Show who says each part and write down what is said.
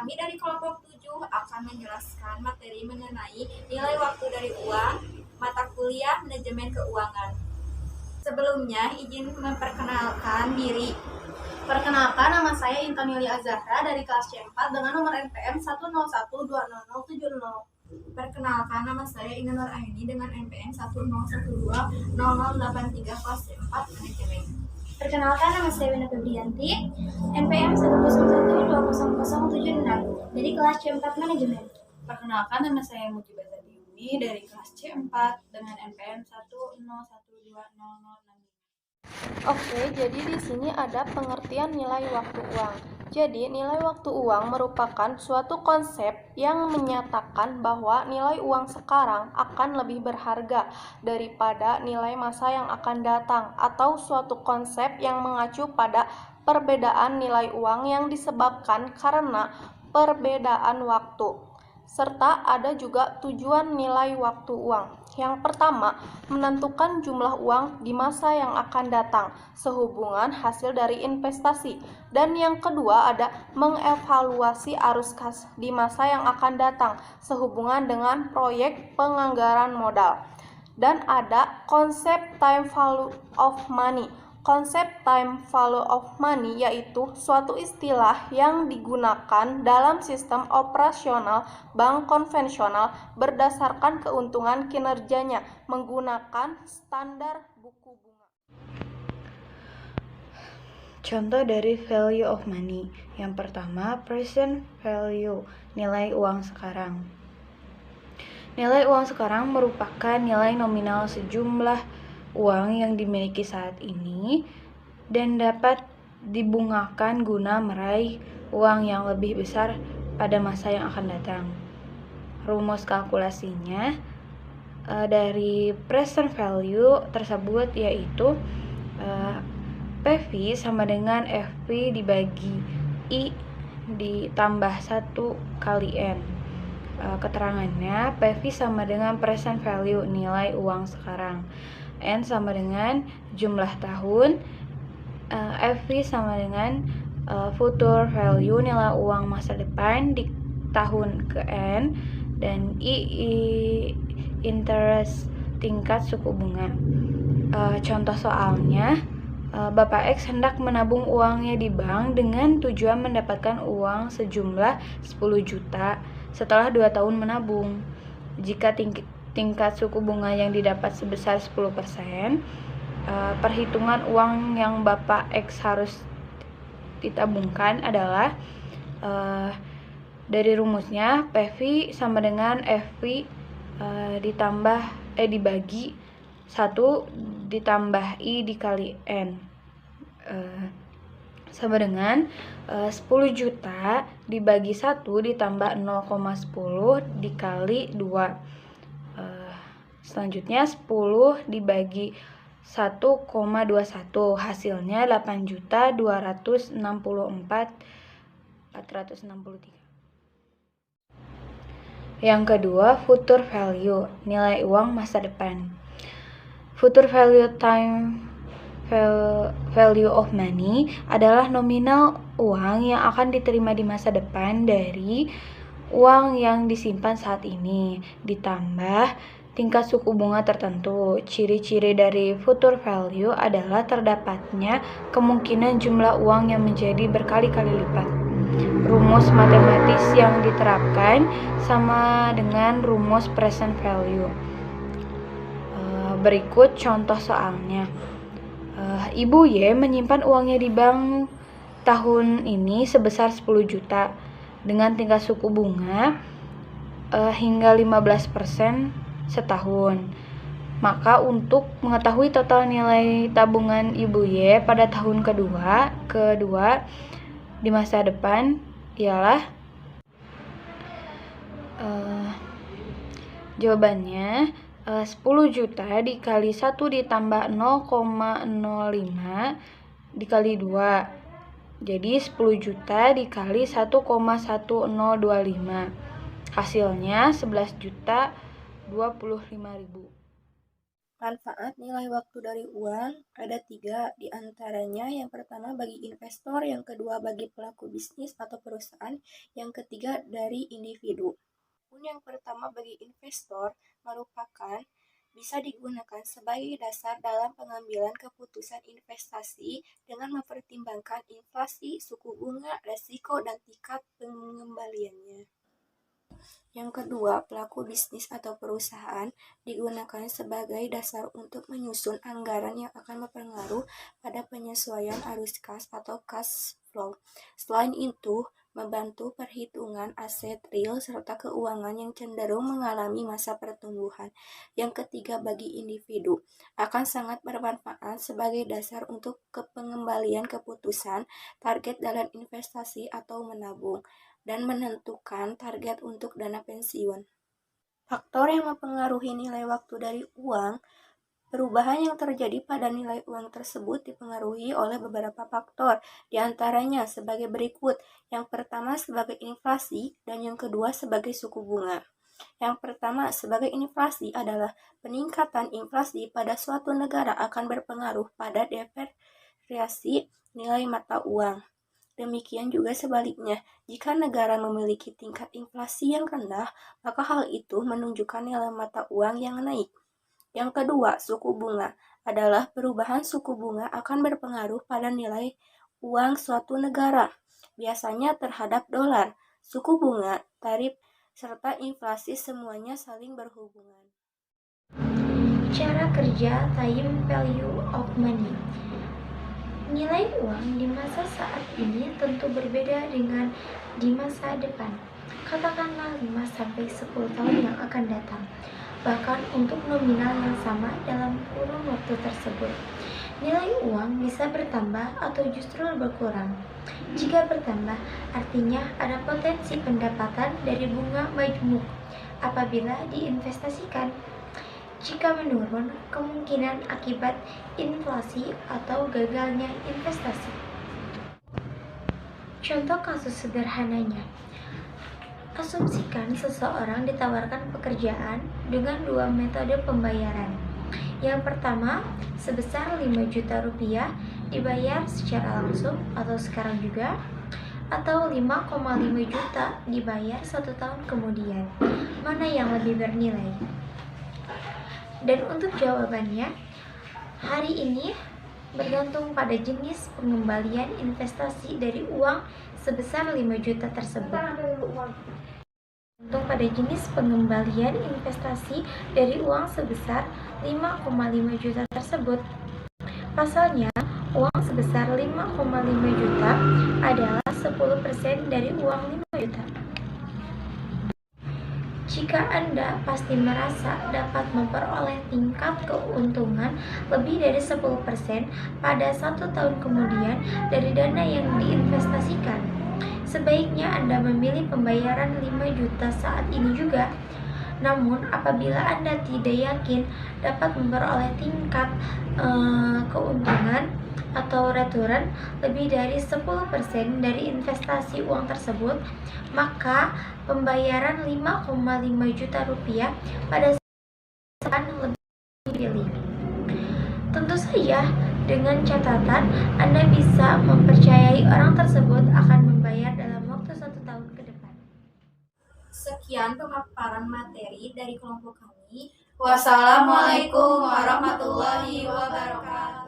Speaker 1: Kami dari kelompok 7 akan menjelaskan materi mengenai nilai waktu dari uang, mata kuliah manajemen keuangan. Sebelumnya, izin memperkenalkan diri.
Speaker 2: Perkenalkan, nama saya Intan Yulia Azahra dari kelas C4 dengan nomor NPM 101200070.
Speaker 1: Perkenalkan, nama saya Ina Nur Aini dengan NPM 101200083 kelas C4 manajemen.
Speaker 3: Perkenalkan, nama saya Wina Febrianti, NPM 101200076 dari kelas C4 manajemen.
Speaker 2: Perkenalkan, nama saya Muti Bazadiuni dari kelas C4 dengan NPM 101200065.
Speaker 4: Oke, jadi di sini ada pengertian nilai waktu uang. Jadi, nilai waktu uang merupakan suatu konsep yang menyatakan bahwa nilai uang sekarang akan lebih berharga daripada nilai masa yang akan datang, atau suatu konsep yang mengacu pada perbedaan nilai uang yang disebabkan karena perbedaan waktu. Serta ada juga tujuan nilai waktu uang. Yang pertama, menentukan jumlah uang di masa yang akan datang sehubungan hasil dari investasi. Dan yang kedua ada mengevaluasi arus kas di masa yang akan datang sehubungan dengan proyek penganggaran modal. Dan ada konsep time value of money. Konsep time value of money yaitu suatu istilah yang digunakan dalam sistem operasional bank konvensional berdasarkan keuntungan kinerjanya menggunakan standar buku bunga.
Speaker 5: Contoh dari value of money. Yang pertama, present value, nilai uang sekarang. Nilai uang sekarang merupakan nilai nominal sejumlah uang yang dimiliki saat ini dan dapat dibungakan guna meraih uang yang lebih besar pada masa yang akan datang. Rumus kalkulasinya dari present value tersebut yaitu PV sama dengan FV dibagi I ditambah 1 kali N. Keterangannya, PV sama dengan present value, nilai uang sekarang. N sama dengan jumlah tahun, FV sama dengan future value, nilai uang masa depan di tahun ke N, dan I interest, tingkat suku bunga. Contoh soalnya, Bapak X hendak menabung uangnya di bank dengan tujuan mendapatkan uang sejumlah 10 juta setelah 2 tahun menabung. Jika tingkat suku bunga yang didapat sebesar 10%, perhitungan uang yang Bapak X harus ditabungkan adalah dari rumusnya PV sama dengan FV dibagi 1 ditambah I dikali N sama dengan 10 juta dibagi 1 ditambah 0,10 dikali 2. Selanjutnya 10 dibagi 1,21, hasilnya 8.264.463. Yang kedua, future value, nilai uang masa depan. Future value value of money adalah nominal uang yang akan diterima di masa depan dari uang yang disimpan saat ini ditambah tingkat suku bunga tertentu. Ciri-ciri dari future value adalah terdapatnya kemungkinan jumlah uang yang menjadi berkali-kali lipat. Rumus matematis yang diterapkan sama dengan rumus present value. Berikut contoh soalnya. Ibu Y menyimpan uangnya di bank tahun ini sebesar 10 juta dengan tingkat suku bunga hingga 15% setahun. Maka untuk mengetahui total nilai tabungan Ibu Y pada tahun kedua di masa depan ialah jawabannya 10 juta dikali 1 ditambah 0,05 dikali 2. Jadi 10 juta dikali 1,1025. Hasilnya 11.025.000.
Speaker 6: Manfaat nilai waktu dari uang ada 3, di antaranya yang pertama bagi investor, yang kedua bagi pelaku bisnis atau perusahaan, yang ketiga dari individu. Yang pertama bagi investor merupakan bisa digunakan sebagai dasar dalam pengambilan keputusan investasi dengan mempertimbangkan inflasi, suku bunga, resiko, dan tingkat pengembaliannya. Yang kedua, pelaku bisnis atau perusahaan digunakan sebagai dasar untuk menyusun anggaran yang akan berpengaruh pada penyesuaian arus kas atau cash flow. Selain itu, membantu perhitungan aset real serta keuangan yang cenderung mengalami masa pertumbuhan. Yang ketiga, bagi individu akan sangat bermanfaat sebagai dasar untuk pengembalian keputusan, target dalam investasi atau menabung, dan menentukan target untuk dana pensiun. Faktor yang mempengaruhi nilai waktu dari uang, perubahan yang terjadi pada nilai uang tersebut dipengaruhi oleh beberapa faktor, di antaranya sebagai berikut. Yang pertama sebagai inflasi, dan yang kedua sebagai suku bunga. Yang pertama sebagai inflasi adalah peningkatan inflasi pada suatu negara akan berpengaruh pada depresiasi nilai mata uang. Demikian juga sebaliknya, jika negara memiliki tingkat inflasi yang rendah, maka hal itu menunjukkan nilai mata uang yang naik. Yang kedua, suku bunga adalah perubahan suku bunga akan berpengaruh pada nilai uang suatu negara, biasanya terhadap dolar. Suku bunga, tarif, serta inflasi semuanya saling berhubungan.
Speaker 7: Cara kerja time value of money. Nilai uang di masa saat ini tentu berbeda dengan di masa depan. Katakanlah 5-10 tahun yang akan datang. Bahkan untuk nominal yang sama dalam kurun waktu tersebut. Nilai uang bisa bertambah atau justru berkurang. Jika bertambah, artinya ada potensi pendapatan dari bunga majmuk apabila diinvestasikan. Jika menurun, kemungkinan akibat inflasi atau gagalnya investasi. Contoh kasus sederhananya, asumsikan seseorang ditawarkan pekerjaan dengan 2 metode pembayaran. Yang pertama, sebesar 5 juta rupiah dibayar secara langsung atau sekarang juga, atau 5,5 juta dibayar 1 tahun kemudian. Mana yang lebih bernilai? Dan untuk jawabannya, hari ini bergantung pada jenis pengembalian investasi dari uang sebesar 5 juta tersebut. Bergantung pada jenis pengembalian investasi dari uang sebesar 5,5 juta tersebut. Pasalnya, uang sebesar 5,5 juta adalah 10% dari uang 5 juta. Jika Anda pasti merasa dapat memperoleh tingkat keuntungan lebih dari 10% pada 1 tahun kemudian dari dana yang diinvestasikan, sebaiknya Anda memilih pembayaran 5 juta saat ini juga. Namun, apabila Anda tidak yakin dapat memperoleh tingkat keuntungan atau return lebih dari 10% dari investasi uang tersebut, maka pembayaran 5,5 juta rupiah pada saat lebih dipilih. Tentu saja dengan catatan Anda bisa mempercayai orang tersebut akan membayar dalam waktu 1 tahun ke depan.
Speaker 1: Sekian pemaparan materi dari kelompok kami.
Speaker 2: Wassalamualaikum warahmatullahi wabarakatuh.